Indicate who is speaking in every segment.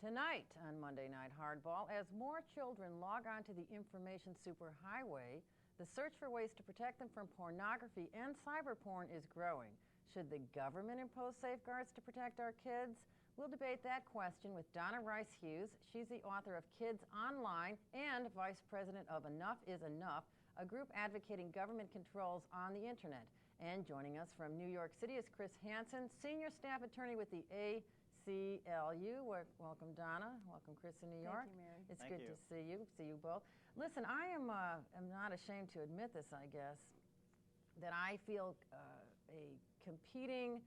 Speaker 1: Tonight on Monday Night Hardball, as more children log on to the information superhighway, the search for ways to protect them from pornography and cyber porn is growing. Should the government impose safeguards to protect our kids? We'll debate that question with Donna Rice-Hughes. She's the author of Kids Online and vice president of Enough is Enough, a group advocating government controls on the internet. And joining us from New York City is Chris Hansen, senior staff attorney with the ACLU. Welcome, Donna. Welcome, Chris, in New York.
Speaker 2: Thank you, Mary.
Speaker 1: It's good to see you both. Listen, I am not ashamed to admit this, I guess, that I feel a competing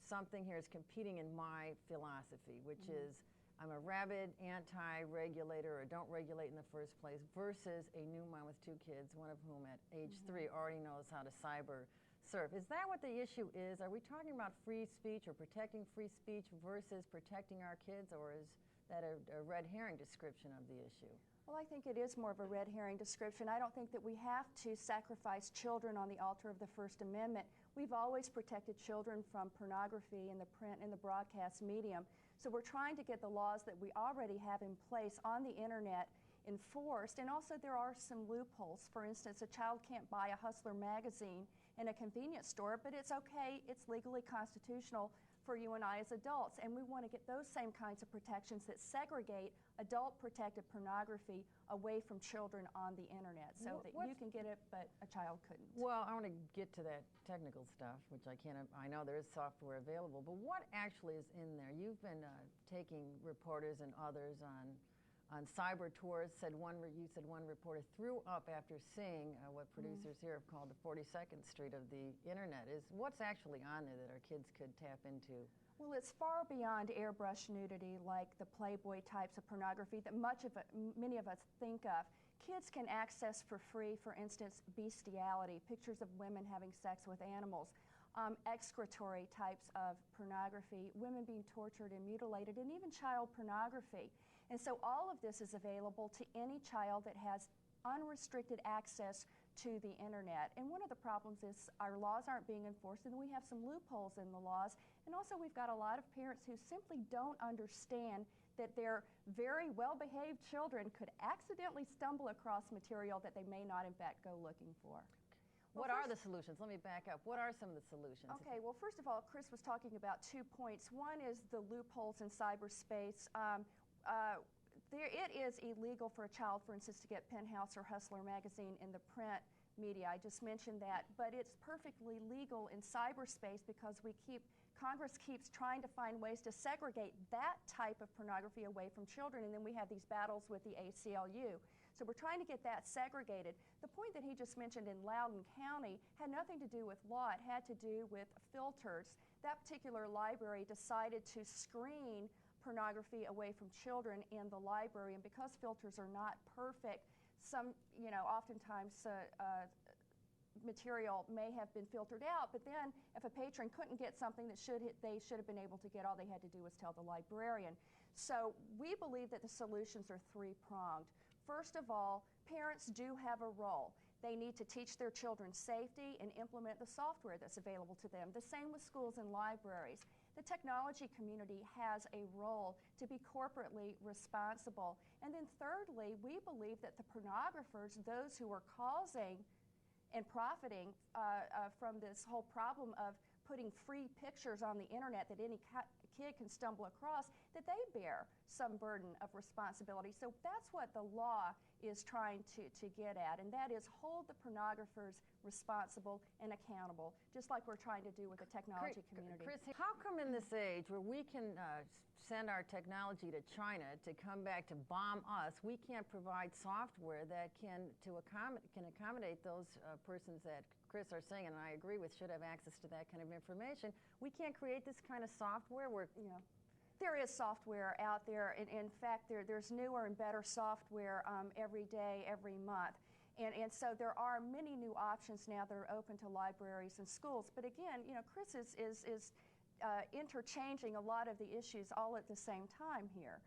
Speaker 1: something here is competing in my philosophy, which is I'm a rabid anti-regulator or don't regulate in the first place versus a new mom with two kids, one of whom at age 3 already knows how to cyber surf. Is that what the issue is? Are we talking about free speech or protecting free speech versus protecting our kids, or is that a red herring description of the issue?
Speaker 2: Well, I think it is more of a red herring description. I don't think that we have to sacrifice children on the altar of the First Amendment. We've always protected children from pornography in the print and the broadcast medium. So we're trying to get the laws that we already have in place on the internet enforced. And also there are some loopholes. For instance, a child can't buy a Hustler magazine in a convenience store, but it's okay, it's legally constitutional for you and I as adults, and we want to get those same kinds of protections that segregate adult protected pornography away from children on the internet, so that you can get it but a child couldn't.
Speaker 1: Well, I want to get to that technical stuff, which I can't. I know there is software available, but what actually is in there? You've been taking reporters and others on cyber tours. You said one reporter threw up after seeing what producers here have called the 42nd Street of the internet. What's actually on there that our kids could tap into?
Speaker 2: Well, it's far beyond airbrush nudity like the Playboy types of pornography that many of us think of. Kids can access for free, for instance, bestiality, pictures of women having sex with animals, excretory types of pornography, women being tortured and mutilated, and even child pornography. And so all of this is available to any child that has unrestricted access to the internet. And one of the problems is our laws aren't being enforced, and we have some loopholes in the laws. And also we've got a lot of parents who simply don't understand that their very well-behaved children could accidentally stumble across material that they may not in fact go looking for.
Speaker 1: What are the solutions? Let me back up. What are some of the solutions?
Speaker 2: Okay, well, first of all, Chris was talking about 2 points. One is the loopholes in cyberspace. It is illegal for a child, for instance, to get Penthouse or Hustler magazine in the print media. I just mentioned that, but it's perfectly legal in cyberspace because Congress keeps trying to find ways to segregate that type of pornography away from children, and then we have these battles with the ACLU. So we're trying to get that segregated. The point that he just mentioned in Loudoun County had nothing to do with law. It had to do with filters. That particular library decided to screen pornography away from children in the library, and because filters are not perfect, oftentimes material may have been filtered out, but then if a patron couldn't get something that they should have been able to get, all they had to do was tell the librarian. So we believe that the solutions are three-pronged. First of all, parents do have a role. They need to teach their children safety and implement the software that's available to them. The same with schools and libraries. The technology community has a role to be corporately responsible. And then thirdly, we believe that the pornographers, those who are causing and profiting from this whole problem of putting free pictures on the internet that any kid can stumble across, that they bear some burden of responsibility. So that's what the law is trying to get at, and that is hold the pornographers responsible and accountable, just like we're trying to do with the technology community.
Speaker 1: Chris, how come in this age where we can send our technology to China to come back to bomb us, we can't provide software that can accommodate those persons that Chris are saying, and I agree with, should have access to that kind of information? We can't create this kind of software where,
Speaker 2: there is software out there, and in fact there's newer and better software every day, every month. And so there are many new options now that are open to libraries and schools. But again, Chris is interchanging a lot of the issues all at the same time here.